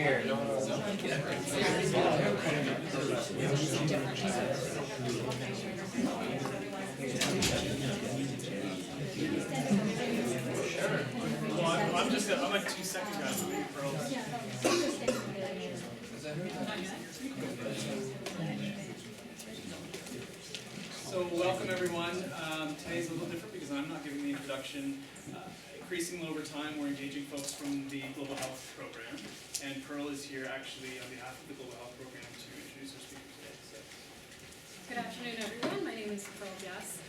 here. Well, I'm a 2-second guy, so maybe Pearl. So welcome everyone. Today's a little different because I'm not giving the introduction. Increasingly over time, we're engaging folks from the Global Health Program, and Pearl is here actually on behalf of the Global Health Program to introduce our speaker today. So. Good afternoon, everyone. My name is Pearl Jess.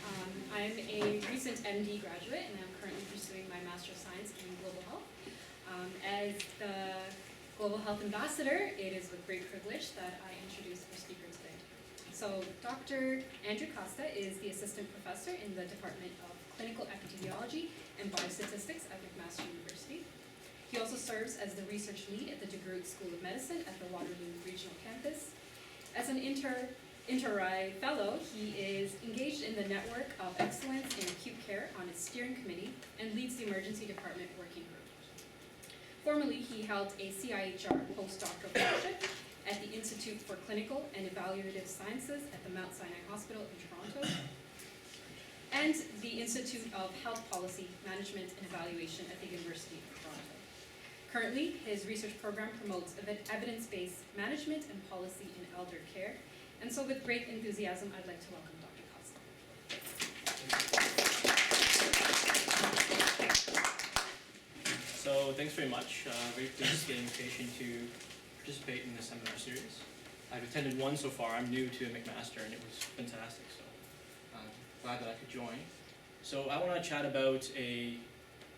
I'm a recent MD graduate, and I'm currently pursuing my Master of Science in Global Health. As the Global Health Ambassador, it is with great privilege that I introduce our speaker today. So Dr. Andrew Costa is the Assistant Professor in the Department of Clinical Epidemiology and Biostatistics at McMaster University. He also serves as the Research Lead at the DeGroote School of Medicine at the Waterloo Regional Campus. As an interRAI Fellow, he is engaged in the Network of Excellence in Acute Care on its steering committee and leads the Emergency Department Working Group. Formerly, he held a CIHR postdoctoral fellowship at the Institute for Clinical and Evaluative Sciences at the Mount Sinai Hospital in Toronto, and the Institute of Health Policy, Management and Evaluation at the University of Toronto. Currently, his research program promotes evidence-based management and policy in elder care, and so with great enthusiasm, I'd like to welcome Dr. Costa. So thanks very much. Very pleased to get an invitation to participate in this seminar series. I've attended one so far. I'm new to McMaster and it was fantastic, so I'm glad that I could join. So I want to chat about a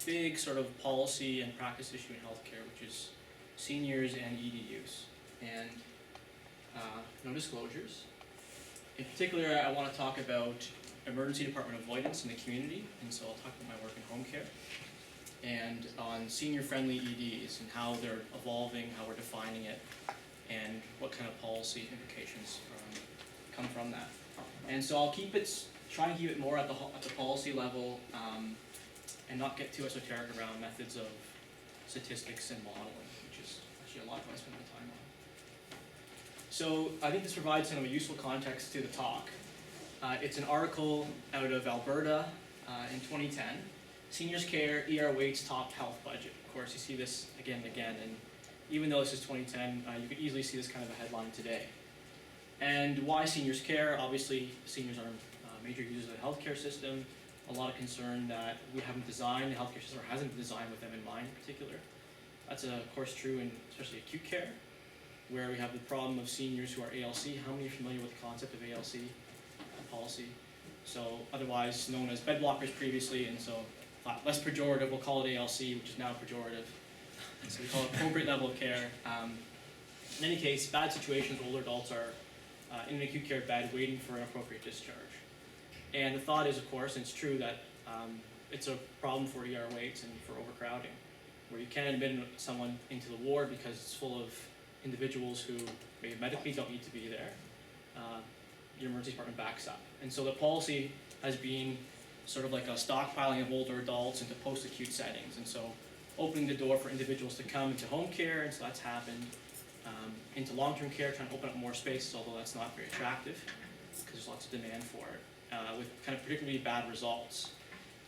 big sort of policy and practice issue in healthcare, which is seniors and ED use. And no disclosures. In particular, I want to talk about emergency department avoidance in the community, and so I'll talk about my work in home care, and on senior-friendly EDs and how they're evolving, how we're defining it, and what kind of policy implications come from that. And so I'll try and keep it more at the policy level, and not get too esoteric around methods of statistics and modeling, which is actually a lot of what I spend my time on. So I think this provides kind of a useful context to the talk. It's an article out of Alberta in 2010. Seniors Care, ER Waits, Top Health Budget. Of course, you see this again and again, and even though this is 2010, you could easily see this kind of a headline today. And why seniors care? Obviously, seniors are major users of the healthcare system. A lot of concern that we haven't designed the healthcare system, or hasn't been designed with them in mind in particular. That's of course true in especially acute care, where we have the problem of seniors who are ALC. How many are familiar with the concept of ALC policy? So otherwise known as bed blockers previously, and so less pejorative, we'll call it ALC, which is now pejorative. So we call it appropriate level of care. In any case, bad situations, older adults are in an acute care bed waiting for an appropriate discharge. And the thought is, of course, and it's true, that it's a problem for ER waits and for overcrowding, where you can't admit someone into the ward because it's full of individuals who maybe medically don't need to be there. Your emergency department backs up. And so the policy has been sort of like a stockpiling of older adults into post-acute settings, and so opening the door for individuals to come into home care, and so that's happened. Into long-term care, trying to open up more spaces, although that's not very attractive because there's lots of demand for it, with kind of particularly bad results.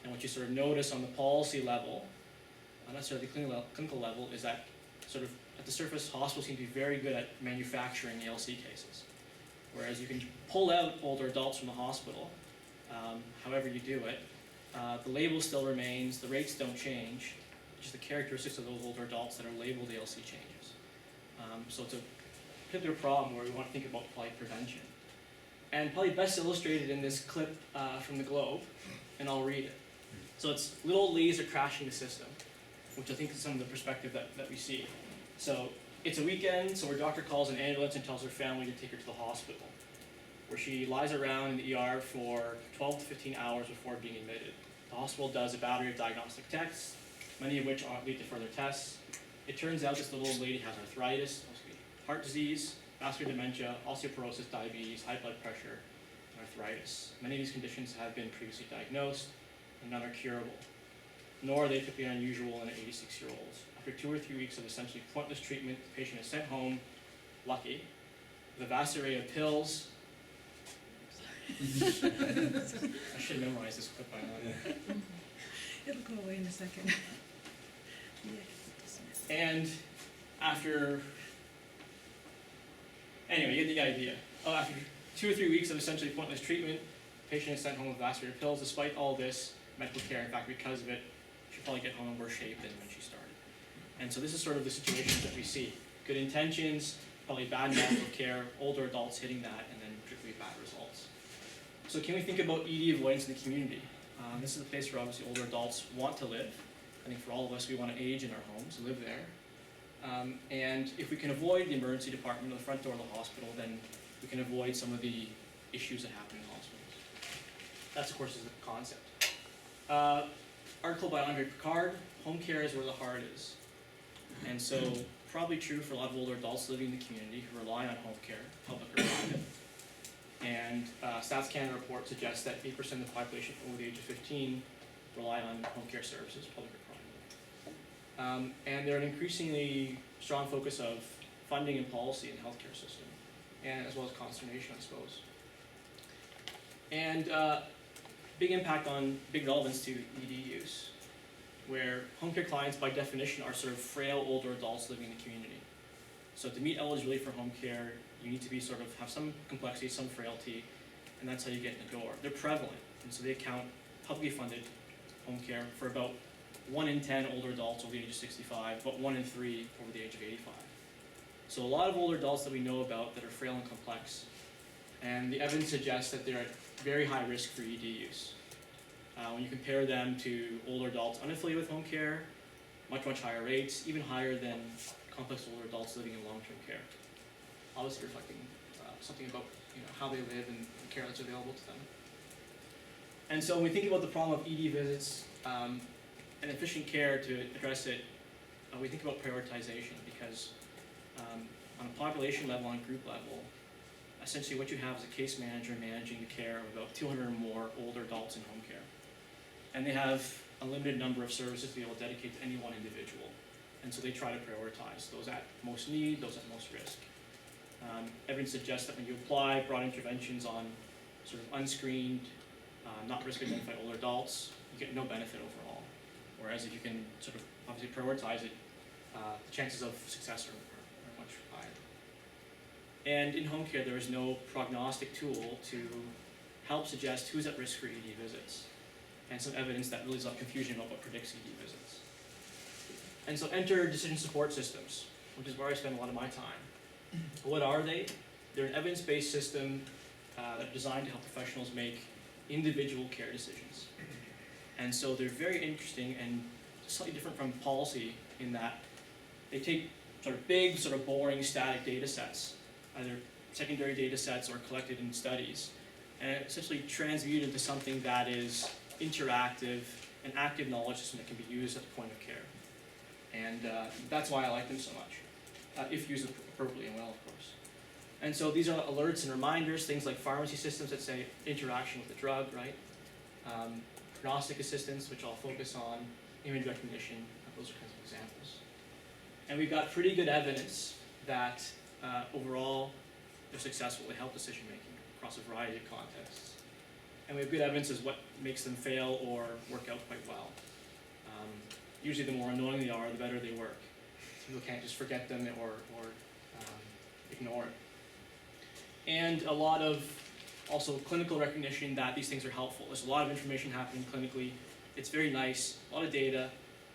And what you sort of notice on the policy level, not necessarily the clinical level, is that sort of at the surface, hospitals seem to be very good at manufacturing ALC cases. Whereas you can pull out older adults from the hospital, however you do it, the label still remains, the rates don't change, just the characteristics of those older adults that are labeled ALC changes. So it's a particular problem where we want to think about probably prevention. And probably best illustrated in this clip from the Globe, and I'll read it. So it's little old ladies are crashing the system, which I think is some of the perspective that we see. So it's a weekend, so her doctor calls an ambulance and tells her family to take her to the hospital, where she lies around in the ER for 12 to 15 hours before being admitted. The hospital does a battery of diagnostic tests, many of which lead to further tests. It turns out this little old lady has arthritis, heart disease, vascular dementia, osteoporosis, diabetes, high blood pressure, and arthritis. Many of these conditions have been previously diagnosed, and none are curable, nor are they typically unusual in an 86-year-old after 2 or 3 weeks of essentially pointless treatment, the patient is sent home, lucky, with a vast array of pills. I should memorize this clip by now. It'll go away in a second. And after, anyway, you get the idea. After 2 or 3 weeks of essentially pointless treatment, the patient is sent home with vast array of pills. Despite all this medical care, in fact, because of it, she'll probably get home in worse shape than when she started. And so this is sort of the situation that we see. Good intentions, probably bad medical care, older adults hitting that, and then particularly bad results. So can we think about ED avoidance in the community? This is a place where obviously older adults want to live. I think for all of us, we want to age in our homes, live there. And if we can avoid the emergency department or the front door of the hospital, then we can avoid some of the issues that happen in hospitals. That's, of course, is the concept. Article by Andre Picard, home care is where the heart is. And so, probably true for a lot of older adults living in the community who rely on home care, public or private. And Stats Canada report suggests that 8% of the population over the age of 15 rely on home care services, public or private. And there are an increasingly strong focus of funding and policy in the healthcare system, and as well as consternation, I suppose. And big impact on, big relevance to ED use, where home care clients by definition are sort of frail older adults living in the community. So to meet eligibility for home care, you need to be sort of have some complexity, some frailty, and that's how you get in the door. They're prevalent, and so they account publicly funded home care for about 1 in 10 older adults over the age of 65, but 1 in 3 over the age of 85. So a lot of older adults that we know about that are frail and complex, and the evidence suggests that they're at very high risk for ED use. When you compare them to older adults unaffiliated with home care, much, much higher rates, even higher than complex older adults living in long-term care. Obviously reflecting something about how they live and care that's available to them. And so when we think about the problem of ED visits and efficient care to address it, we think about prioritization because on a population level, on a group level, essentially what you have is a case manager managing the care of about 200 or more older adults in home care. And they have a limited number of services to be able to dedicate to any one individual. And so they try to prioritize those at most need, those at most risk. Evidence suggests that when you apply broad interventions on sort of unscreened, not risk identified older adults, you get no benefit overall. Whereas if you can sort of obviously prioritize it, the chances of success are much higher. And in home care, there is no prognostic tool to help suggest who's at risk for ED visits, and some evidence that really is of confusion about what predicts ED visits. And so enter decision support systems, which is where I spend a lot of my time. What are they? They're an evidence-based system that are designed to help professionals make individual care decisions. And so they're very interesting and slightly different from policy in that they take sort of big, sort of boring static data sets, either secondary data sets or collected in studies, and essentially transmute into something that is interactive, an active knowledge system that can be used at the point of care. And that's why I like them so much, if used appropriately and well, of course. And so these are alerts and reminders, things like pharmacy systems that say interaction with the drug, right? Prognostic assistance, which I'll focus on, image recognition, those are kinds of examples. And we've got pretty good evidence that overall they're successful in health decision making across a variety of contexts. And we have good evidence as what makes them fail or work out quite well. Usually the more annoying they are, the better they work. People can't just forget them or ignore it. And a lot of also clinical recognition that these things are helpful. There's a lot of information happening clinically. It's very nice, a lot of data.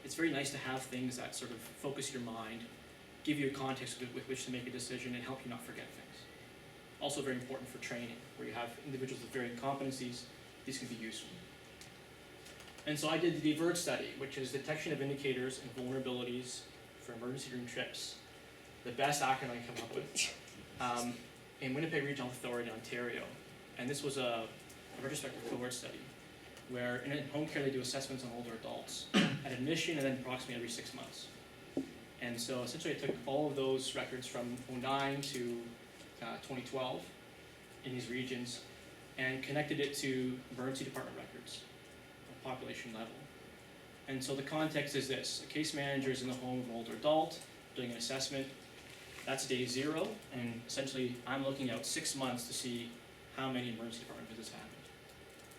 It's very nice to have things that sort of focus your mind, give you a context with which to make a decision, and help you not forget things. Also very important for training, where you have individuals with varying competencies. These can be useful. And so I did the DIVERT study, which is detection of indicators and vulnerabilities for emergency room trips. The best acronym I can come up with. In Winnipeg Regional Authority, Ontario. And this was a retrospective cohort study, where in home care they do assessments on older adults at admission and then approximately every 6 months. And so essentially I took all of those records from 2009 to 2012 in these regions and connected it to emergency department records at population level. And so the context is this: a case manager is in the home of an older adult, doing an assessment. That's day 0, and essentially I'm looking out 6 months to see how many emergency department visits happened,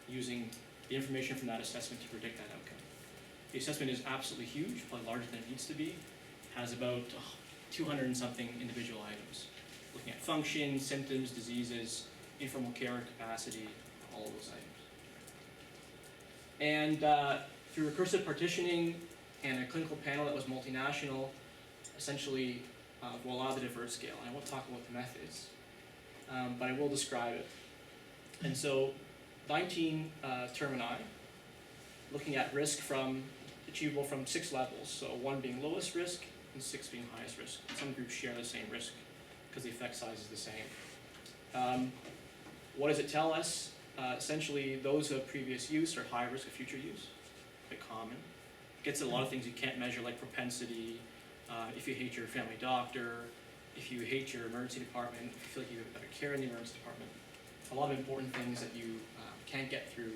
using the information from that assessment to predict that outcome. The assessment is absolutely huge, probably larger than it needs to be. Has about 200 and something individual items, looking at function, symptoms, diseases, informal care capacity, all of those items. And through recursive partitioning and a clinical panel that was multinational, essentially voila, the DIVERT Scale. And I won't talk about the methods, but I will describe it. And so 19 termini, looking at risk achievable from 6 levels. So 1 being lowest risk and 6 being highest risk. Some groups share the same risk because the effect size is the same. What does it tell us? Essentially, those who have previous use are high risk of future use. Quite common. Gets at a lot of things you can't measure, like propensity. If you hate your family doctor, if you hate your emergency department, if you feel like you have better care in the emergency department. A lot of important things that you can't get through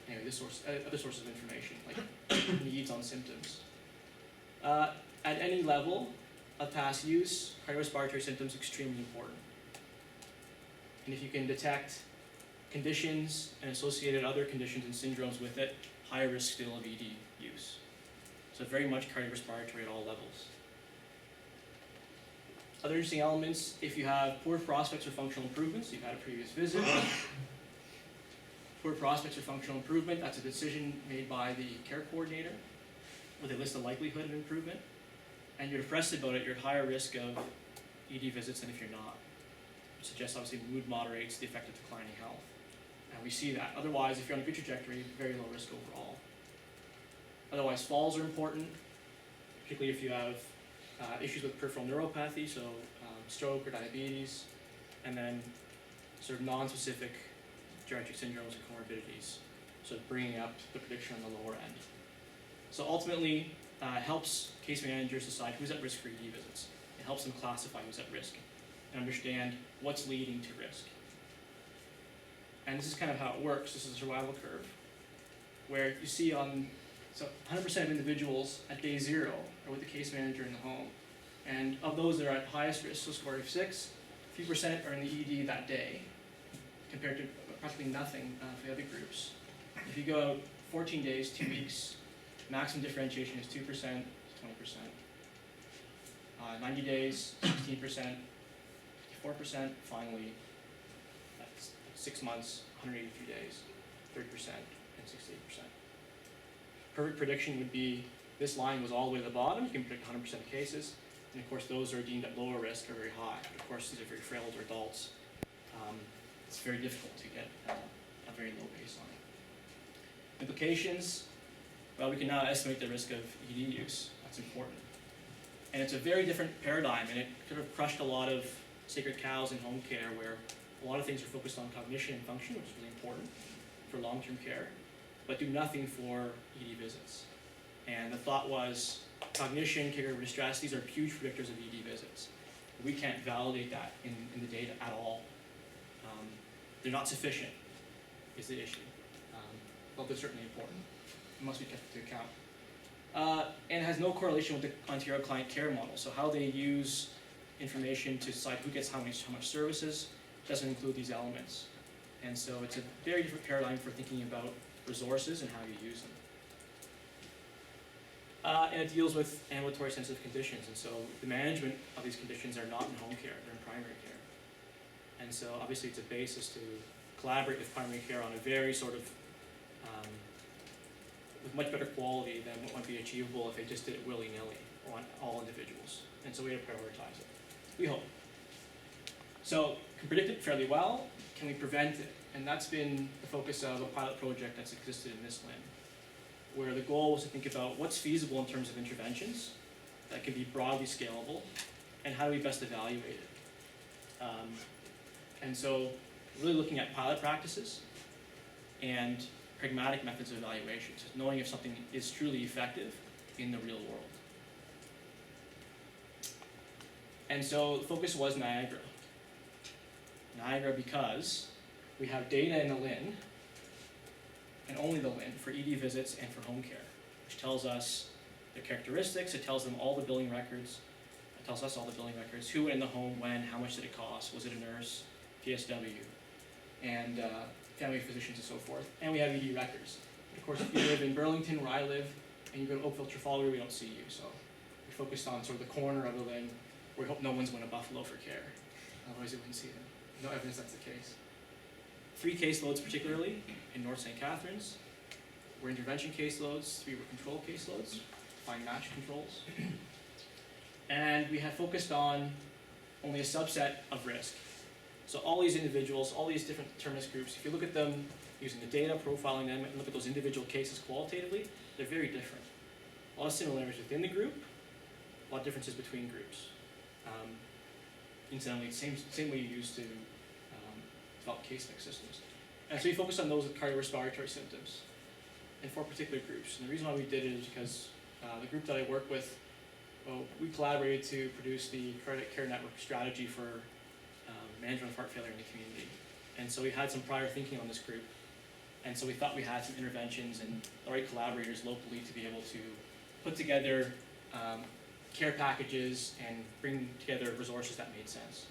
other sources of information, like needs on symptoms. At any level of past use, cardiorespiratory symptoms are extremely important. And if you can detect conditions and associated other conditions and syndromes with it, higher risk still of ED use. So very much cardiorespiratory at all levels. Other interesting elements: if you have poor prospects for functional improvements, you've had a previous visit. Poor prospects for functional improvement, that's a decision made by the care coordinator, where they list the likelihood of improvement. And you're depressed about it, you're at higher risk of ED visits than if you're not. It suggests obviously mood moderates the effect of declining health. And we see that. Otherwise, if you're on a good trajectory, very low risk overall. Otherwise, falls are important, particularly if you have issues with peripheral neuropathy, so stroke or diabetes, and then sort of non-specific geriatric syndromes and comorbidities, so bringing up the prediction on the lower end. So ultimately, helps case managers decide who's at risk for ED visits. It helps them classify who's at risk and understand what's leading to risk. And this is kind of how it works. This is a survival curve, where you see so 100% of individuals at day 0 are with the case manager in the home. And of those that are at highest risk, so score of 6, a few percent are in the ED that day, compared to practically nothing for the other groups. If you go out 14 days, 2 weeks, maximum differentiation is 2% to 20%. 90 days, 16%, 54%, finally, that's 6 months, 183 days, 30%, and 68%. Perfect prediction would be, this line was all the way to the bottom, you can predict 100% of cases, and of course those who are deemed at lower risk are very high. But of course, these are very frail older adults. It's very difficult to get a very low baseline. Implications, well, we can now estimate the risk of ED use. That's important. And it's a very different paradigm, and it sort of crushed a lot of sacred cows in home care, where a lot of things are focused on cognition and function, which is really important for long-term care, but do nothing for ED visits. And the thought was, cognition, caregiver distress, these are huge predictors of ED visits. We can't validate that in the data at all. They're not sufficient, is the issue. But they're certainly important. It must be kept into account. And it has no correlation with the Ontario client care model. So how they use information to decide who gets how much services doesn't include these elements. And so it's a very different paradigm for thinking about resources and how you use them. And it deals with ambulatory sensitive conditions. And so the management of these conditions are not in home care, they're in primary care. And so obviously it's a basis to collaborate with primary care on a very sort of, with much better quality than what might be achievable if they just did it willy-nilly on all individuals. And so we have to prioritize it, we hope. So, can predict it fairly well, can we prevent it? And that's been the focus of a pilot project that's existed in this LIN, where the goal was to think about what's feasible in terms of interventions that can be broadly scalable, and how do we best evaluate it. And so, really looking at pilot practices and pragmatic methods of evaluation, so knowing if something is truly effective in the real world. And so the focus was Niagara. Niagara because we have data in the LIN, and only the LIN, for ED visits and for home care, which tells us their characteristics, it tells them all the billing records, it tells us all the billing records, who went in the home, when, how much did it cost, was it a nurse, PSW, and family physicians and so forth. And we have ED records. But of course, if you live in Burlington, where I live, and you go to Oakville, Trafalgar, we don't see you. So we focused on sort of the corner of the lane where we hope no one's going to Buffalo for care. Otherwise, you wouldn't see them. No evidence that's the case. 3 caseloads particularly in North St. Catharines were intervention caseloads, 3 were control caseloads, find match controls. And we had focused on only a subset of risk. So all these individuals, all these different determinist groups, if you look at them using the data, profiling them, and look at those individual cases qualitatively, they're very different. A lot of similarities within the group, a lot of differences between groups. Incidentally, same way you use to develop case mix systems. And so we focused on those with cardiorespiratory symptoms in 4 particular groups. And the reason why we did it is because the group that I work with, we collaborated to produce the cardiac care network strategy for management of heart failure in the community. And so we had some prior thinking on this group. And so we thought we had some interventions and the right collaborators locally to be able to put together care packages and bring together resources that made sense.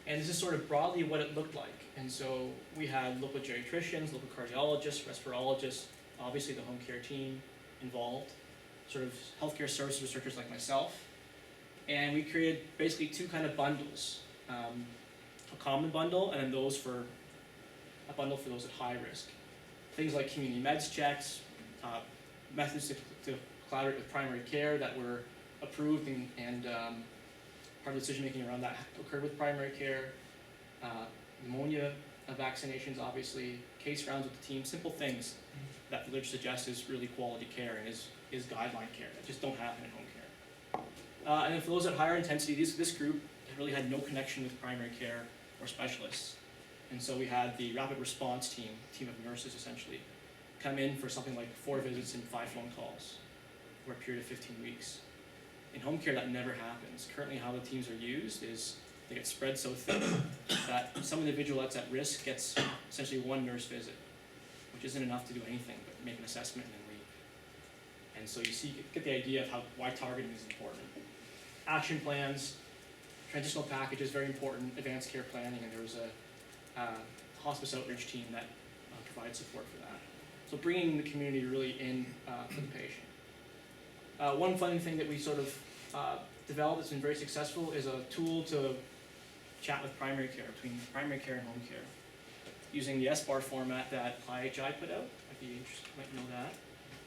And this is sort of broadly what it looked like. And so we had local geriatricians, local cardiologists, respirologists, obviously the home care team involved, sort of healthcare services researchers like myself. And we created basically 2 kind of bundles. A common bundle and then a bundle for those at high risk. Things like community meds checks, methods to collaborate with primary care that were approved and part of the decision making around that occurred with primary care. Pneumonia vaccinations, obviously, case rounds with the team, simple things that the literature suggests is really quality care and is guideline care that just don't happen in home care. And then for those at higher intensity, this group really had no connection with primary care or specialists. And so we had the rapid response team of nurses essentially, come in for something like 4 visits and 5 phone calls over a period of 15 weeks. In home care, that never happens. Currently, how the teams are used is they get spread so thin that some individual that's at risk gets essentially 1 nurse visit, which isn't enough to do anything but make an assessment and then leave. And so you get the idea of why targeting is important. Action plans, transitional packages, very important, advanced care planning, and there was a hospice outreach team that provided support for that. So bringing the community really in for the patient. One fun thing that we sort of developed that's been very successful is a tool to chat with primary care, between primary care and home care, using the SBAR format that IHI put out. Might know that.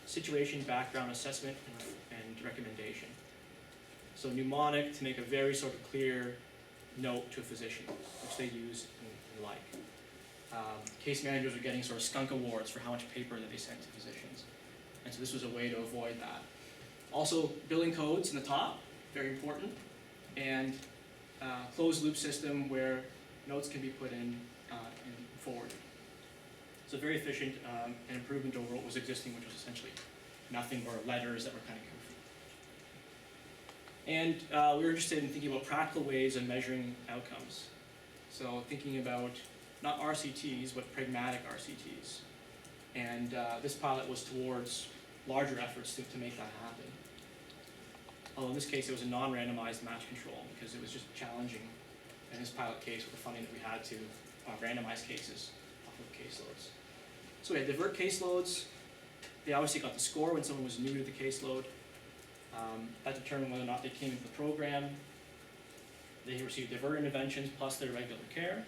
Situation, background, assessment, and recommendation. So mnemonic to make a very sort of clear note to a physician, which they use and like. Case managers are getting sort of skunk awards for how much paper that they sent to physicians. And so this was a way to avoid that. Also, billing codes in the top, very important, and closed loop system where notes can be put in and forwarded. So very efficient, an improvement over what was existing, which was essentially nothing but letters that were kind of goofy. And we were interested in thinking about practical ways of measuring outcomes. So thinking about not RCTs, but pragmatic RCTs. And this pilot was towards larger efforts to make that happen. Although in this case it was a non-randomized match control because it was just challenging in this pilot case with the funding that we had to randomize cases off of caseloads. So we had DIVERT caseloads. They obviously got the score when someone was new to the caseload. That determined whether or not they came into the program. They received DIVERT interventions plus their regular care.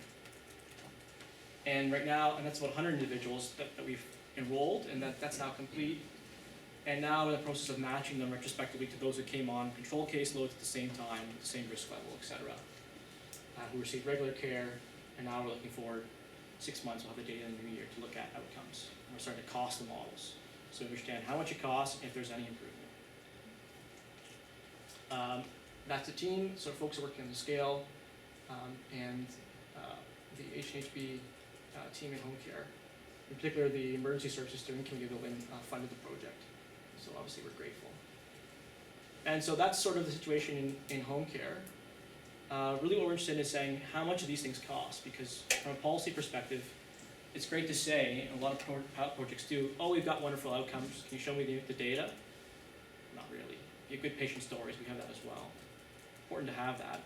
And right now, and that's about 100 individuals that we've enrolled, and that's now complete. And now we're in the process of matching them retrospectively to those who came on control caseloads at the same time, with the same risk level, et cetera, who received regular care, and now we're looking forward 6 months, we'll have the data in the new year to look at outcomes. And we're starting to cost the models, so we understand how much it costs and if there's any improvement. That's the team, so folks are working on the scale, and the HNHB team in home care. In particular, the Emergency Services Steering Committee of the WIN funded the project. So obviously we're grateful. And so that's sort of the situation in home care. Really what we're interested in is saying how much of these things cost, because from a policy perspective, it's great to say, and a lot of pilot projects do, oh, we've got wonderful outcomes, can you show me the data? Not really. You have good patient stories, we have that as well. Important to have that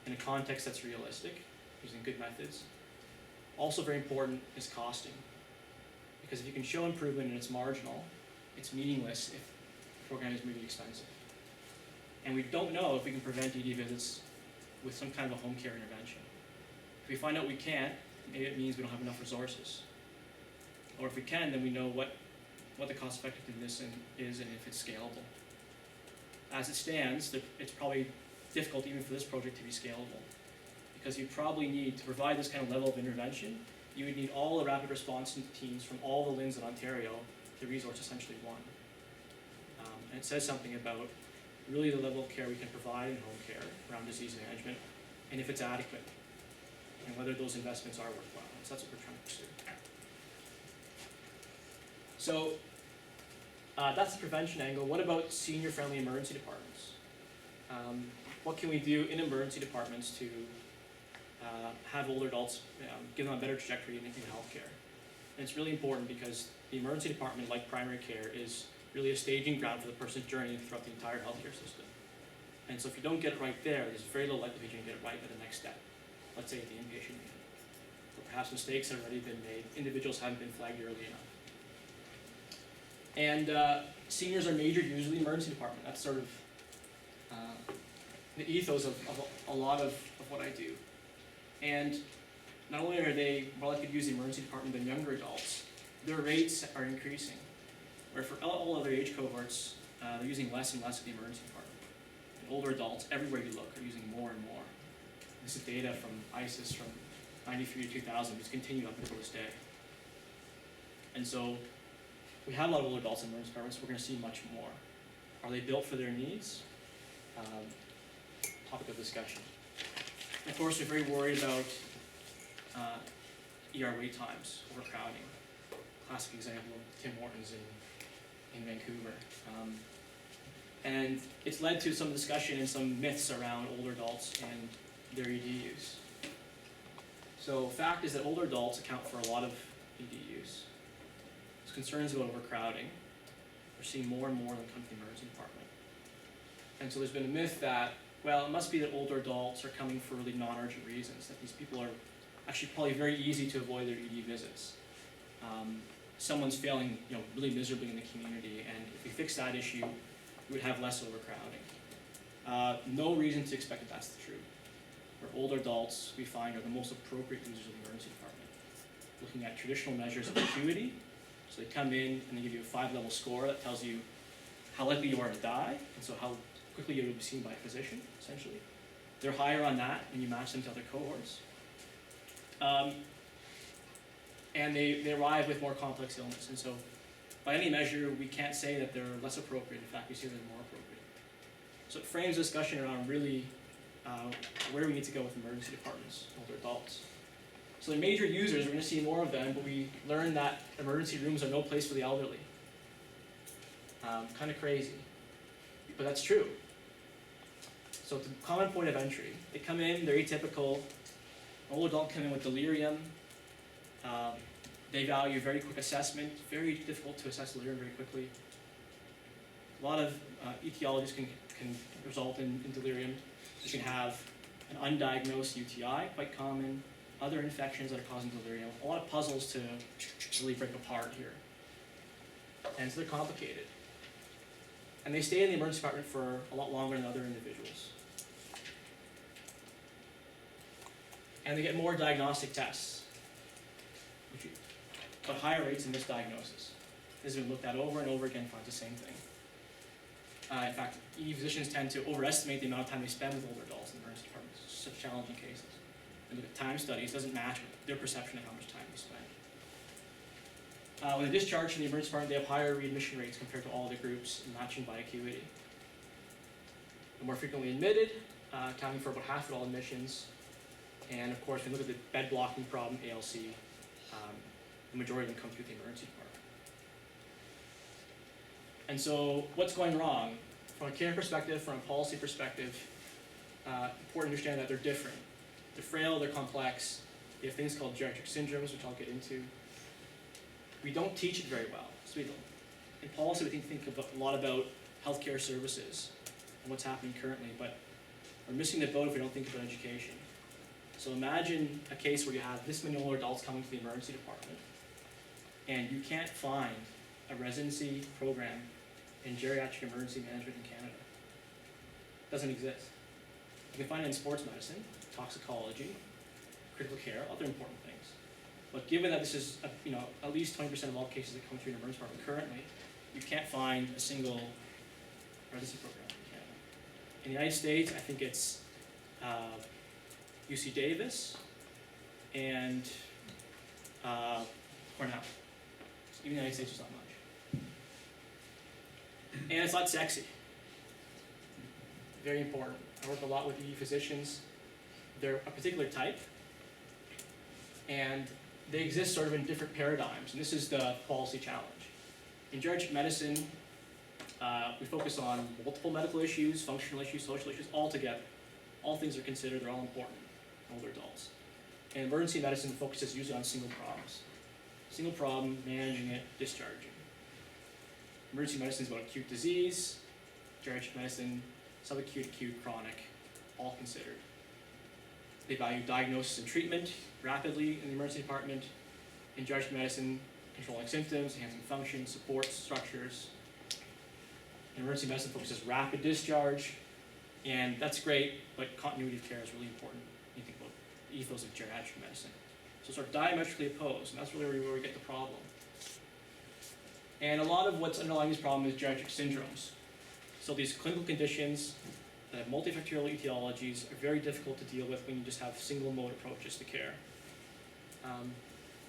in a context that's realistic, using good methods. Also very important is costing. Because if you can show improvement and it's marginal, it's meaningless if the program is really expensive. And we don't know if we can prevent ED visits with some kind of a home care intervention. If we find out we can't, maybe it means we don't have enough resources. Or if we can, then we know what the cost effectiveness is and if it's scalable. As it stands, it's probably difficult even for this project to be scalable. Because you probably need, to provide this kind of level of intervention, you would need all the rapid response teams from all the LHINs in Ontario to resource essentially one. And it says something about really the level of care we can provide in home care around disease management, and if it's adequate, and whether those investments are worthwhile. So that's what we're trying to pursue. So that's the prevention angle. What about senior-friendly emergency departments? What can we do in emergency departments to have older adults, give them a better trajectory in healthcare? And it's really important because the emergency department, like primary care, is really a staging ground for the person's journey throughout the entire healthcare system. And so if you don't get it right there, there's very low likelihood you can get it right at the next step. Let's say at the inpatient unit. Or perhaps mistakes have already been made, individuals haven't been flagged early enough. And seniors are major users of the emergency department. That's sort of the ethos of a lot of what I do. And not only are they more likely to use the emergency department than younger adults, their rates are increasing. Where for all other age cohorts, they're using less and less of the emergency department. And older adults, everywhere you look, are using more and more. This is data from ISIS from 93 to 2000, which continue up until this day. And so we have a lot of older adults in emergency departments, we're going to see much more. Are they built for their needs? Topic of discussion. And of course, we're very worried about ER wait times, overcrowding. Classic example of Tim Hortons in Vancouver. And it's led to some discussion and some myths around older adults and their ED use. So fact is that older adults account for a lot of ED use. There's concerns about overcrowding. We're seeing more and more of them come to the emergency department. And so there's been a myth that, well, it must be that older adults are coming for really non-urgent reasons, that these people are actually probably very easy to avoid their ED visits. Someone's failing, really miserably in the community, and if we fix that issue, we would have less overcrowding. No reason to expect that that's the truth. Where older adults, we find, are the most appropriate users of the emergency department. Looking at traditional measures of acuity, so they come in and they give you a 5-level score that tells you how likely you are to die, and so how quickly you will be seen by a physician, essentially. They're higher on that when you match them to other cohorts. And they arrive with more complex illness. And so by any measure, we can't say that they're less appropriate. In fact, we say they're more appropriate. So it frames a discussion around really where we need to go with emergency departments, older adults. So they're major users, we're going to see more of them, but we learned that emergency rooms are no place for the elderly. Kind of crazy, but that's true. So it's a common point of entry. They come in, they're atypical. An older adult come in with delirium. They value very quick assessment. Very difficult to assess delirium very quickly. A lot of etiologies can result in delirium. You can have an undiagnosed UTI, quite common. Other infections that are causing delirium. A lot of puzzles to really break apart here. And so they're complicated. And they stay in the emergency department for a lot longer than other individuals. And they get more diagnostic tests, but higher rates of misdiagnosis. This has been looked at over and over again, finds the same thing. In fact, ED physicians tend to overestimate the amount of time they spend with older adults in the emergency department. It's such challenging cases. And look at time studies, doesn't match with their perception of how much time they spend. When they discharge from the emergency department, they have higher readmission rates compared to all the groups, matching by acuity. They're more frequently admitted, accounting for about half of all admissions. And of course, when we look at the bed blocking problem, ALC, the majority of them come through the emergency department. And so, what's going wrong? From a care perspective, from a policy perspective, important to understand that they're different. They're frail, they're complex, You have things called geriatric syndromes, which I'll get into. We don't teach it very well. So in policy, we think a lot about healthcare services and what's happening currently, but we're missing the boat if we don't think about education. So imagine a case where you have this many older adults coming to the emergency department, and you can't find a residency program in geriatric emergency management in Canada. It doesn't exist. You can find it in sports medicine, toxicology, critical care, other important things. But given that this is at least 20% of all cases that come through an emergency department currently, you can't find a single residency program in Canada. In the United States, I think it's UC Davis and Cornell. So even in the United States, there's not much. And it's not sexy. Very important. I work a lot with ED physicians. They're a particular type, and they exist sort of in different paradigms, and this is the policy challenge. In geriatric medicine, we focus on multiple medical issues, functional issues, social issues, all together. All things are considered, they're all important in older adults. And emergency medicine focuses usually on single problems. Single problem, managing it, discharging. Emergency medicine is about acute disease, geriatric medicine, subacute, acute, chronic, all considered. They value diagnosis and treatment rapidly in the emergency department. In geriatric medicine, controlling symptoms, enhancing function, support structures. In emergency medicine focuses rapid discharge, and that's great, but continuity of care is really important when you think about the ethos of geriatric medicine. So sort of diametrically opposed, and that's really where we get the problem. And a lot of what's underlying this problem is geriatric syndromes. So these clinical conditions that have multifactorial etiologies are very difficult to deal with when you just have single mode approaches to care.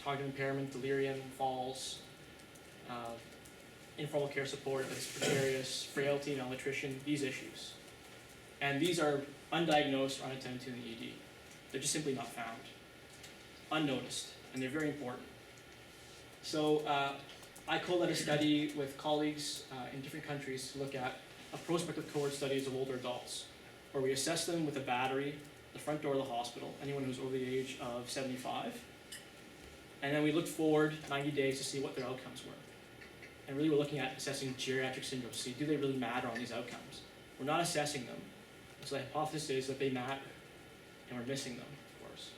Cognitive impairment, delirium, falls, informal care support that's precarious, frailty, malnutrition, these issues. And these are undiagnosed or unattended to in the ED. They're just simply not found, unnoticed, and they're very important. So I co-led a study with colleagues in different countries to look at a prospective cohort studies of older adults, where we assess them with a battery, the front door of the hospital, anyone who's over the age of 75, and then we looked forward 90 days to see what their outcomes were. And really we're looking at assessing geriatric syndromes to see, do they really matter on these outcomes? We're not assessing them, so the hypothesis is that they matter, and we're missing them, of course.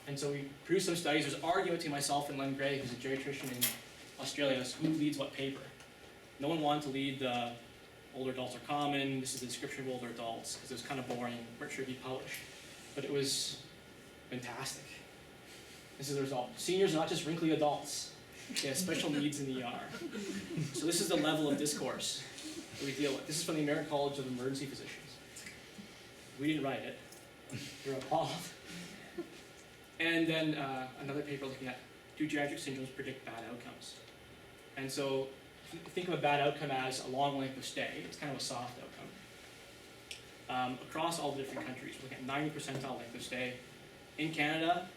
And so we produced those studies. There's an argument between myself and Len Gray, who's a geriatrician in Australia, as who leads what paper. No one wanted to lead the older adults are common, this is the description of older adults, because it was kind of boring, weren't sure it'd be published. But it was fantastic. This is the result. Seniors are not just wrinkly adults. They have special needs in the ER. So this is the level of discourse that we deal with. This is from the American College of Emergency Physicians. We didn't write it. We were appalled. And then another paper looking at, do geriatric syndromes predict bad outcomes? And so think of a bad outcome as a long length of stay. It's kind of a soft outcome. Across all the different countries, we're looking at 90 percentile length of stay. In Canada,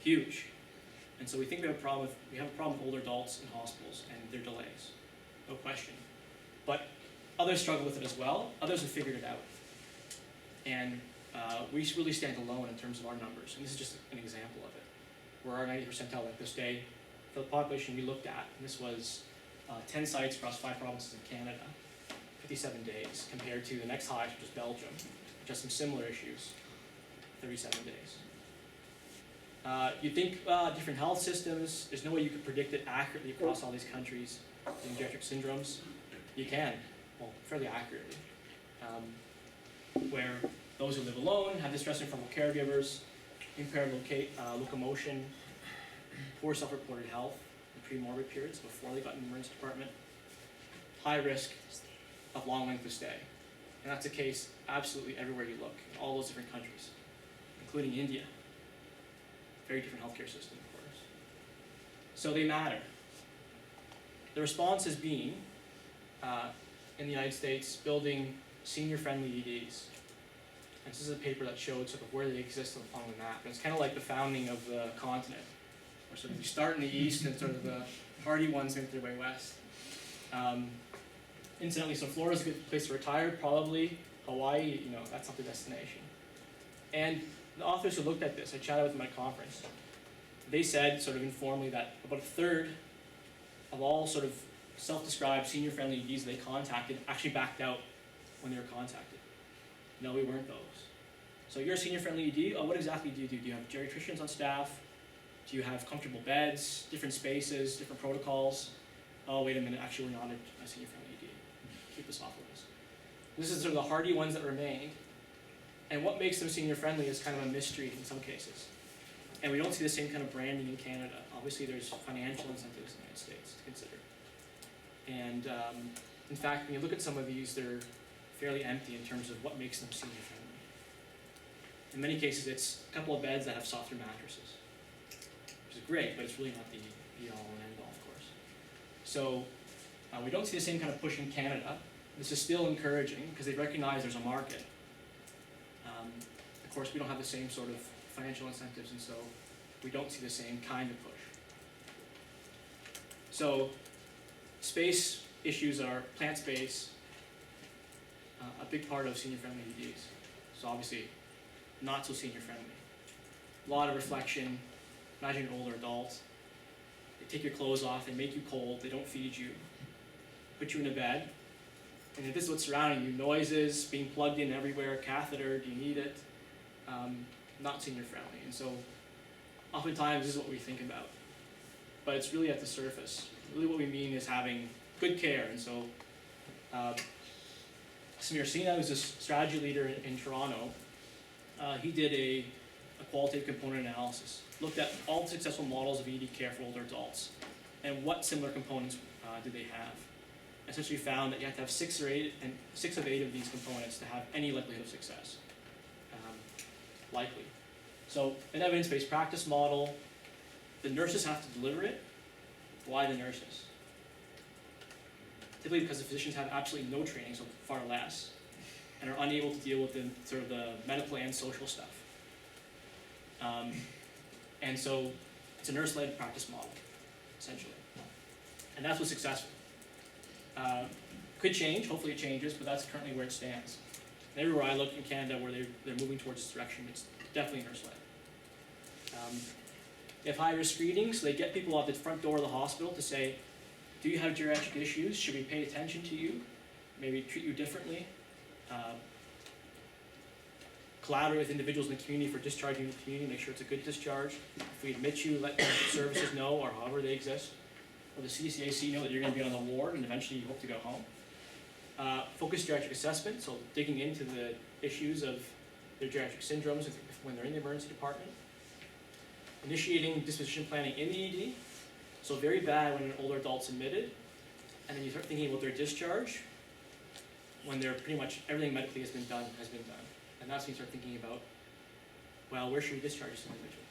huge. And so we think we have a problem with older adults in hospitals and their delays, no question. But others struggle with it as well. Others have figured it out. And we really stand alone in terms of our numbers. And this is just an example of it, where our 90 percentile length of stay for the population we looked at, and this was 10 sites across 5 provinces in Canada, 57 days, compared to the next highest, which is Belgium, which has some similar issues, 37 days. You think different health systems, there's no way you could predict it accurately across all these countries in geriatric syndromes. You can, well, fairly accurately. Where those who live alone have distressing from caregivers, impaired locomotion, poor self-reported health in pre-morbid periods before they got in the emergency department, high risk of long length of stay. And that's the case absolutely everywhere you look, in all those different countries, including India. Very different healthcare system, of course. So they matter. The response has been, in the United States, building senior-friendly EDs. And this is a paper that showed sort of where they exist on the map. And it's kind of like the founding of the continent, where sort of you start in the east and sort of the hardy ones make their way west. Incidentally, so Florida's a good place to retire, probably. Hawaii, that's not the destination. And The authors who looked at this, I chatted with them at my conference, they said sort of informally that about a third of all sort of self-described senior-friendly EDs they contacted actually backed out when they were contacted. No, we weren't those. So you're a senior-friendly ED, oh, what exactly do you do? Do you have geriatricians on staff? Do you have comfortable beds, different spaces, different protocols? Oh, wait a minute, actually we're not a senior-friendly ED. Keep this off of us. This is sort of the hardy ones that remained. And what makes them senior-friendly is kind of a mystery in some cases. And we don't see the same kind of branding in Canada. Obviously there's financial incentives in the United States to consider. And in fact, when you look at some of these, they're fairly empty in terms of what makes them senior-friendly. In many cases, it's a couple of beds that have softer mattresses, which is great, but it's really not the be-all and end-all, of course. So we don't see the same kind of push in Canada. This is still encouraging because they recognize there's a market. Of course, we don't have the same sort of financial incentives, and so we don't see the same kind of push. So space issues are plant space, a big part of senior-friendly EDs. So obviously, not so senior-friendly. A lot of reflection. Imagine an older adult. They take your clothes off, they make you cold, they don't feed you, put you in a bed, and if this is what's surrounding you, noises, being plugged in everywhere, catheter, do you need it? Not senior-friendly. And so oftentimes this is what we think about. But it's really at the surface. Really what we mean is having good care. And so Samir Sina, who's a strategy leader in Toronto, he did a qualitative component analysis, looked at all the successful models of ED care for older adults, and what similar components did they have. Essentially found that you have to have 6 of 8 of these components to have any likelihood of success. Likely. So an evidence-based practice model, the nurses have to deliver it. Why the nurses? Typically because the physicians have absolutely no training, so far less, and are unable to deal with the sort of the medical and social stuff. And so it's a nurse-led practice model, essentially. And that's what's successful. Could change, hopefully it changes, but that's currently where it stands. And everywhere I look in Canada where they're moving towards this direction, it's definitely nurse-led. They have high-risk screenings, so they get people out the front door of the hospital to say, do you have geriatric issues? Should we pay attention to you? Maybe treat you differently? Collaborate with individuals in the community for discharging in the community, make sure it's a good discharge. If we admit you, let services know, or however they exist. Or the CCAC know that you're going to be on the ward and eventually you hope to go home. Focused geriatric assessment, so digging into the issues of their geriatric syndromes when they're in the emergency department. Initiating disposition planning in the ED, so very bad when an older adult's admitted, and then you start thinking about their discharge when they're pretty much everything medically has been done. And that's when you start thinking about, well, where should we discharge this individual?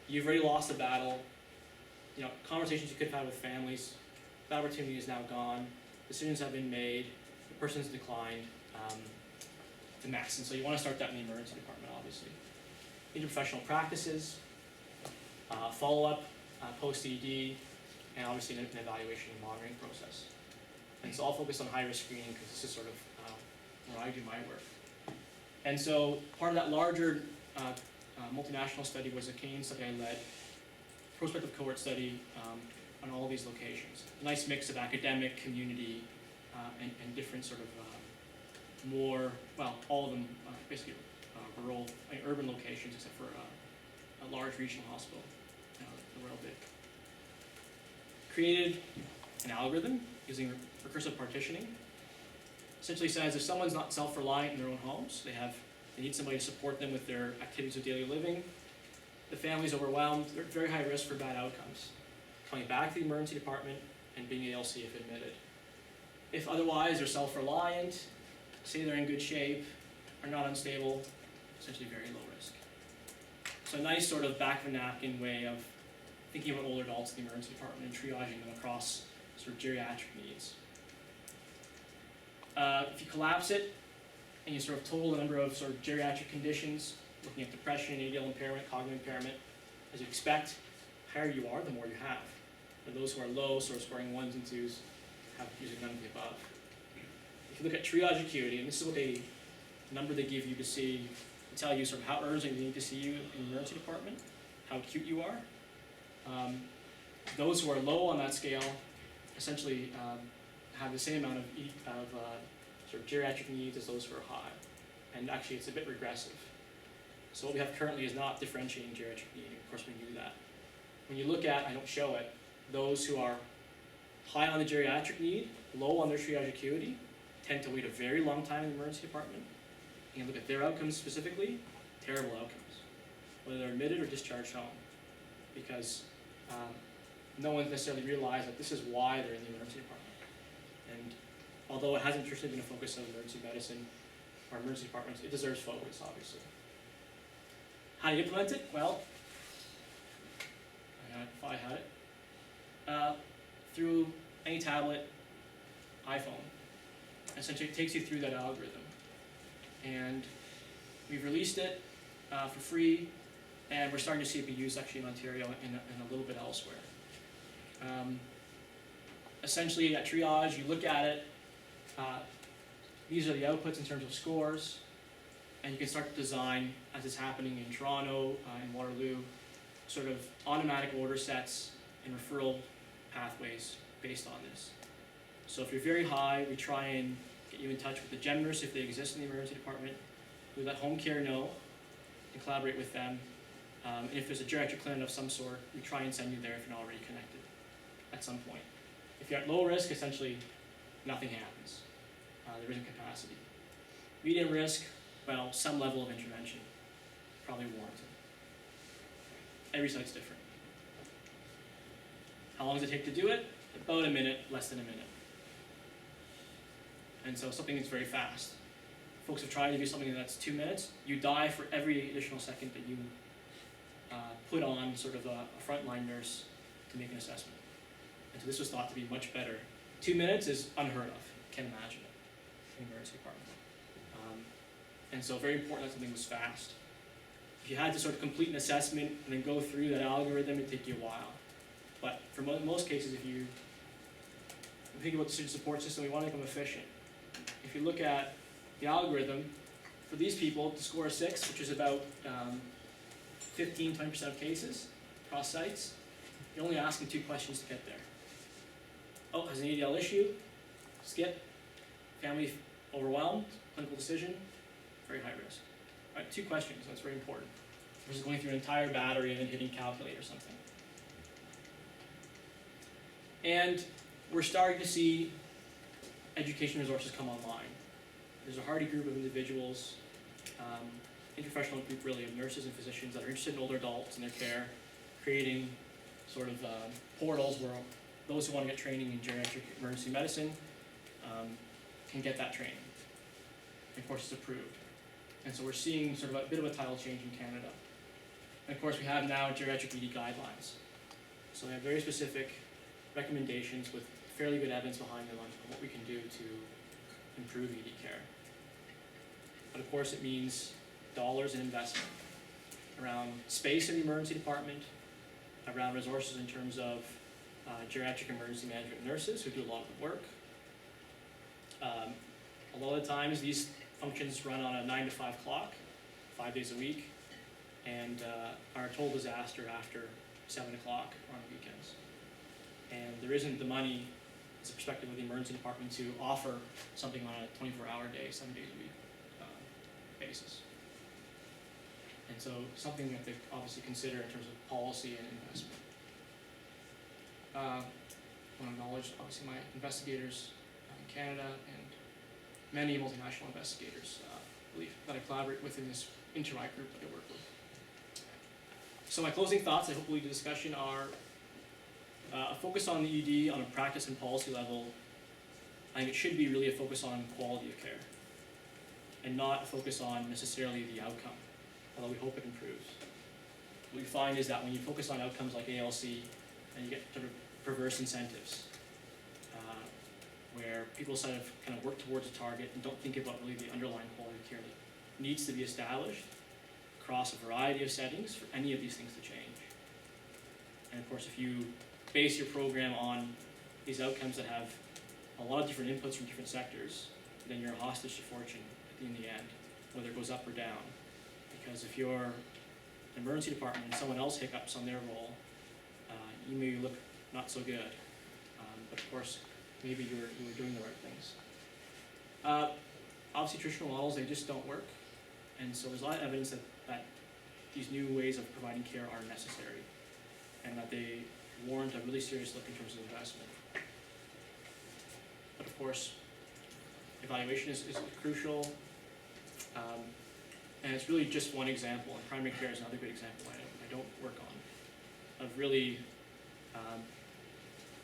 You've already lost the battle. You know, conversations you could have had with families, that opportunity is now gone. Decisions have been made, the person's declined, it's a mess. And so you want to start that in the emergency department, obviously. Interprofessional practices, follow-up, post-ED, and obviously an evaluation and monitoring process. And it's all focused on high-risk screening because this is sort of where I do my work. And so part of that larger multinational study was a Canadian study I led, prospective cohort study on all of these locations. A nice mix of academic, community, and different sort of more, well, all of them basically rural, urban locations except for a large regional hospital, the real big. Created an algorithm using recursive partitioning. Essentially says if someone's not self-reliant in their own homes, they need somebody to support them with their activities of daily living, the family's overwhelmed, they're at very high risk for bad outcomes. Coming back to the emergency department and being ALC if admitted. If otherwise they're self-reliant, say they're in good shape, are not unstable, essentially very low risk. So a nice sort of back of a napkin way of thinking about older adults in the emergency department and triaging them across sort of geriatric needs. If you collapse it and you sort of total the number of sort of geriatric conditions, looking at depression, ADL impairment, cognitive impairment, as you expect, the higher you are, the more you have. For those who are low, sort of scoring 1s and 2s, have usually none of the above. If you look at triage acuity, and this is what number they give you to see to tell you sort of how urgent they need to see you in the emergency department, how acute you are. Those who are low on that scale essentially have the same amount of sort of geriatric needs as those who are high. And actually it's a bit regressive. So what we have currently is not differentiating geriatric need. Of course we knew that. When you look at, I don't show it, those who are high on the geriatric need, low on their triage acuity, tend to wait a very long time in the emergency department. And you look at their outcomes specifically, terrible outcomes, whether they're admitted or discharged home. Because no one necessarily realized that this is why they're in the emergency department. And although it hasn't traditionally been a focus of emergency medicine or emergency departments, it deserves focus, obviously. How do you implement it? Well, if I had it, through any tablet, iPhone. Essentially, it takes you through that algorithm. And we've released it for free, and we're starting to see it be used actually in Ontario and a little bit elsewhere. Essentially, at triage, you look at it, these are the outputs in terms of scores, and you can start to design, as is happening in Toronto, in Waterloo, sort of automatic order sets and referral pathways based on this. So if you're very high, we try and get you in touch with the gem nurse if they exist in the emergency department. We let home care know and collaborate with them. And if there's a geriatric clinic of some sort, we try and send you there if you're not already connected at some point. If you're at low risk, essentially nothing happens. There isn't capacity. Medium risk, well, some level of intervention, probably warranted. Every site's different. How long does it take to do it? About a minute, less than a minute. And so something that's very fast. Folks have tried to do something that's 2 minutes. You die for every additional second that you put on sort of a frontline nurse to make an assessment. And so this was thought to be much better. 2 minutes is unheard of. Can't imagine it in the emergency department. And so very important that something was fast. If you had to sort of complete an assessment and then go through that algorithm, it'd take you a while. But for most cases, if you think about the student support system, we want to become efficient. If you look at the algorithm, for these people, the score is 6, which is about 15-20% of cases across sites. You're only asking 2 questions to get there. Oh, has an ADL issue? Skip. Family overwhelmed? Clinical decision? Very high risk. All right, 2 questions, that's very important. Versus going through an entire battery and then hitting calculate or something. And we're starting to see education resources come online. There's a hardy group of individuals, interprofessional group really of nurses and physicians that are interested in older adults and their care, creating sort of portals where those who want to get training in geriatric emergency medicine can get that training. And of course it's approved. And so we're seeing sort of a bit of a title change in Canada. And of course we have now Geriatric ED Guidelines. So we have very specific recommendations with fairly good evidence behind them on what we can do to improve ED care. But of course it means dollars and investment around space in the emergency department, around resources in terms of geriatric emergency management nurses who do a lot of the work. A lot of times these functions run on a 9 to 5 clock, 5 days a week, and are a total disaster after 7 o'clock on the weekends. And there isn't the money, as a perspective of the emergency department, to offer something on a 24-hour day, 7 days a week basis. And so something we have to obviously consider in terms of policy and investment. I want to acknowledge obviously my investigators in Canada and many multinational investigators that I collaborate with in this interRAI group that I work with. So my closing thoughts, I hope will lead to discussion, are a focus on the ED on a practice and policy level. I think it should be really a focus on quality of care and not a focus on necessarily the outcome, although we hope it improves. What we find is that when you focus on outcomes like ALC, then you get sort of perverse incentives where people sort of kind of work towards a target and don't think about really the underlying quality of care that needs to be established across a variety of settings for any of these things to change. And of course, if you base your program on these outcomes that have a lot of different inputs from different sectors, then you're a hostage to fortune in the end, whether it goes up or down. Because if you're an emergency department and someone else hiccups on their role, you may look not so good. But of course, maybe you were doing the right things. Obviously, traditional models, they just don't work. And so there's a lot of evidence that these new ways of providing care are necessary and that they warrant a really serious look in terms of investment. But of course, evaluation is crucial. And it's really just one example, and primary care is another good example I don't work on, of really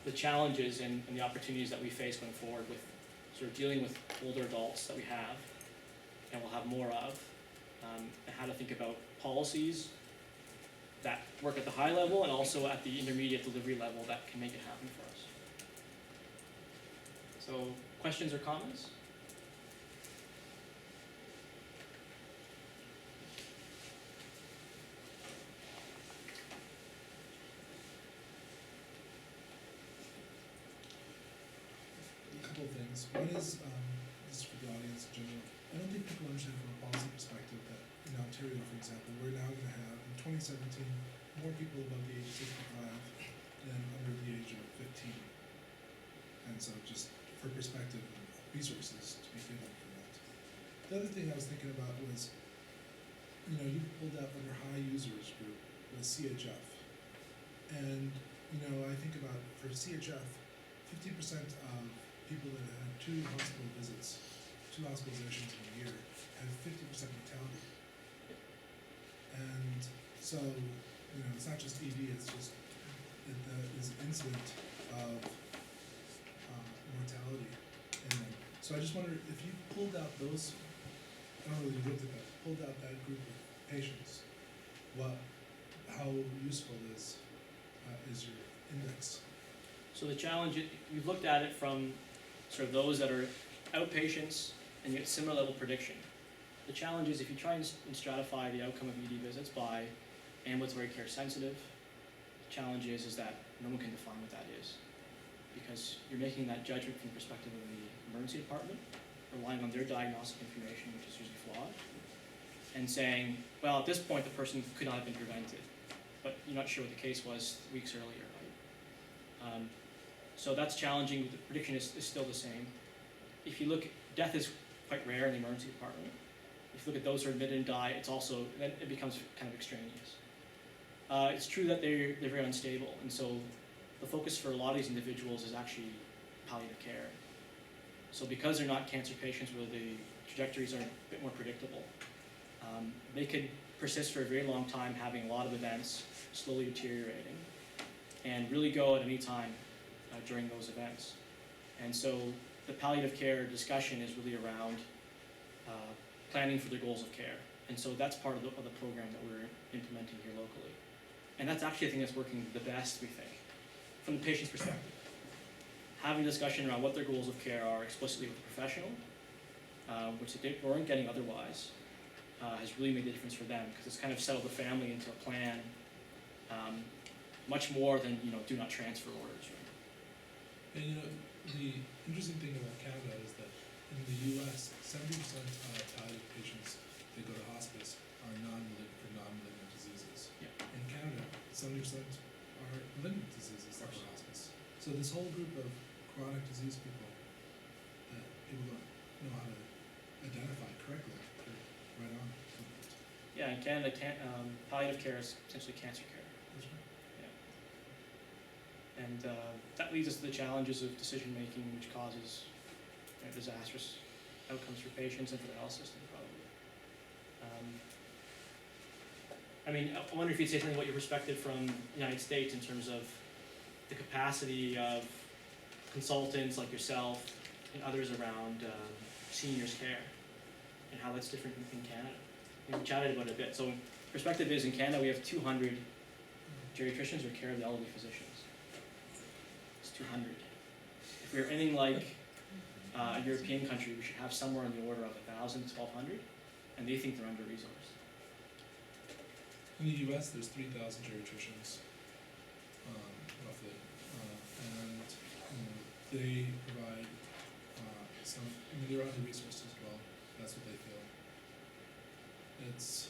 the challenges and the opportunities that we face going forward with sort of dealing with older adults that we have, and we'll have more of, and how to think about policies that work at the high level and also at the intermediate delivery level that can make it happen for us. So, questions or comments? A couple of things. One is, this is for the audience in general, I don't think people understand from a policy perspective that in Ontario, for example, we're now going to have, in 2017, more people above the age of 65 than under the age of 15. And so just for perspective and resources to be given for that. The other thing I was thinking about was, you pulled out under high users group was CHF. And, I think about for CHF, 50% of people that had 2 hospital visits, 2 hospitalizations in a year, have 50% mortality. And so, it's not just ED, it's just that there's an incident of mortality in them. So I just wonder if you pulled out those, I don't know if you looked at that, pulled out that group of patients, how useful is your index? So the challenge, we've looked at it from sort of those that are outpatients and get similar level prediction. The challenge is if you try and stratify the outcome of ED visits by ambulatory care sensitive, the challenge is that no one can define what that is. Because you're making that judgment from the perspective of the emergency department, relying on their diagnostic information, which is usually flawed, and saying, well, at this point the person could not have been prevented, but you're not sure what the case was weeks earlier, right? So that's challenging. The prediction is still the same. If you look, death is quite rare in the emergency department. If you look at those who are admitted and die, then it becomes kind of extraneous. It's true that they're very unstable, and so the focus for a lot of these individuals is actually palliative care. So because they're not cancer patients where the trajectories are a bit more predictable, they could persist for a very long time having a lot of events, slowly deteriorating, and really go at any time during those events. And so the palliative care discussion is really around planning for the goals of care. And so that's part of the program that we're implementing here locally. And that's actually the thing that's working the best, we think, from the patient's perspective. Having a discussion around what their goals of care are explicitly with the professional, which they weren't getting otherwise, has really made a difference for them because it's kind of settled the family into a plan much more than do not transfer orders. Right? And the interesting thing about Canada is that in the U.S., 70% of palliative patients that go to hospice are non-malignant diseases. Yeah. In Canada, 70% are malignant diseases that go to hospice. So this whole group of chronic disease people that people don't know how to identify correctly, they're right on. Yeah, in Canada, palliative care is essentially cancer care. That's right. And that leads us to the challenges of decision making, which causes disastrous outcomes for patients and for the health system, probably. I wonder if you'd say something about your perspective from the United States in terms of the capacity of consultants like yourself and others around seniors care and how that's different in Canada. We chatted about it a bit. So perspective is in Canada we have 200 geriatricians or care of the elderly physicians. It's 200. If we're anything like a European country, we should have somewhere in the order of 1,000 to 1,200, and they think they're under-resourced. In the U.S., there's 3,000 geriatricians, roughly, and they provide they're under-resourced as well. That's what they feel. It's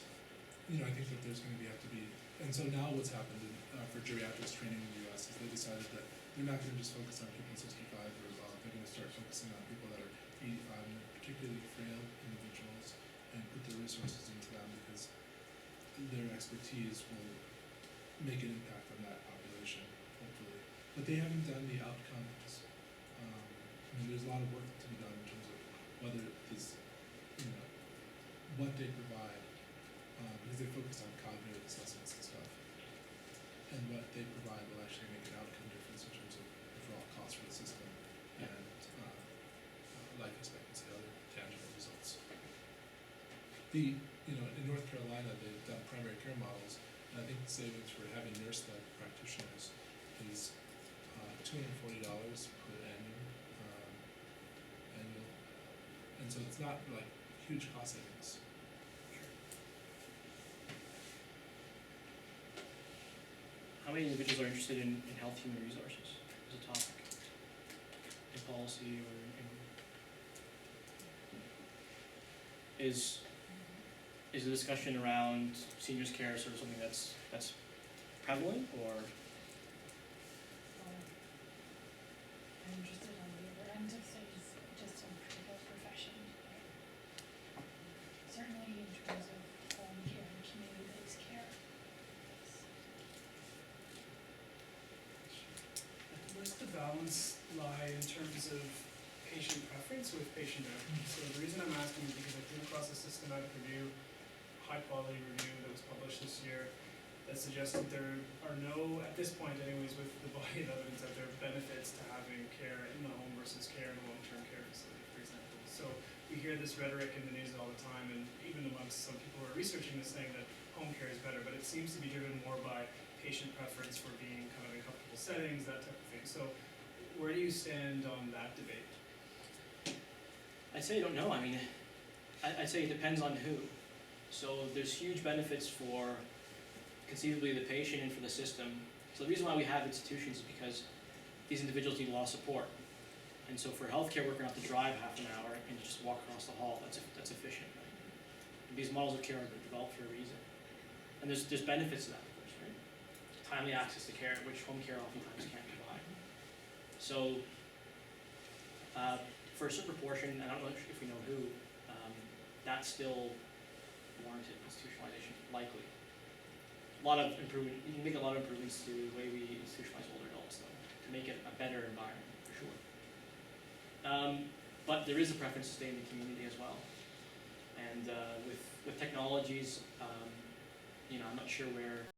I think that there's going to have to be, and so now what's happened for geriatrics training in the U.S. is they decided that they're not going to just focus on people 65 or above. They're going to start focusing on people that are 85, and particularly frail individuals, and put their resources into them because their expertise will make an impact on that population, hopefully. But they haven't done the outcomes. There's a lot of work to be done in terms of whether this, what they provide, because they focus on cognitive assessments and stuff. And what they provide will actually make an outcome difference in terms of overall cost for the system and life expectancy, other tangible results. In North Carolina, they've done primary care models, and I think the savings for having nurse-led practitioners is $240 per annual, and so it's not like huge cost savings. How many individuals are interested in health human resources as a topic? In policy or in... Is the discussion around seniors care sort of something that's prevalent, or? I'm interested on the other end of things, just on critical profession. Certainly in terms of home care and community-based care. Where's the balance lie in terms of patient preference with patient outcome? So the reason I'm asking is because I came across a systematic review, high-quality review that was published this year that suggested there are no, at this point anyways, with the body of evidence out there, benefits to having care in the home versus care in a long-term care facility, for example. So we hear this rhetoric in the news all the time, and even amongst some people who are researching this, saying that home care is better, but it seems to be driven more by patient preference for being kind of in comfortable settings, that type of thing. So where do you stand on that debate? I'd say I don't know. I mean, I'd say it depends on who. So there's huge benefits for conceivably the patient and for the system. So the reason why we have institutions is because these individuals need a lot of support. And so for healthcare, we're going to have to drive half an hour and just walk across the hall. That's efficient, right? And these models of care are developed for a reason. And there's benefits to that, of course, right? Timely access to care, which home care oftentimes can't provide. So for a certain proportion, and I don't know if we know who, that's still warranted institutionalization, likely. A lot of improvement, you can make a lot of improvements to the way we institutionalize older adults, though, to make it a better environment, for sure. But there is a preference to stay in the community as well. And with technologies, I'm not sure where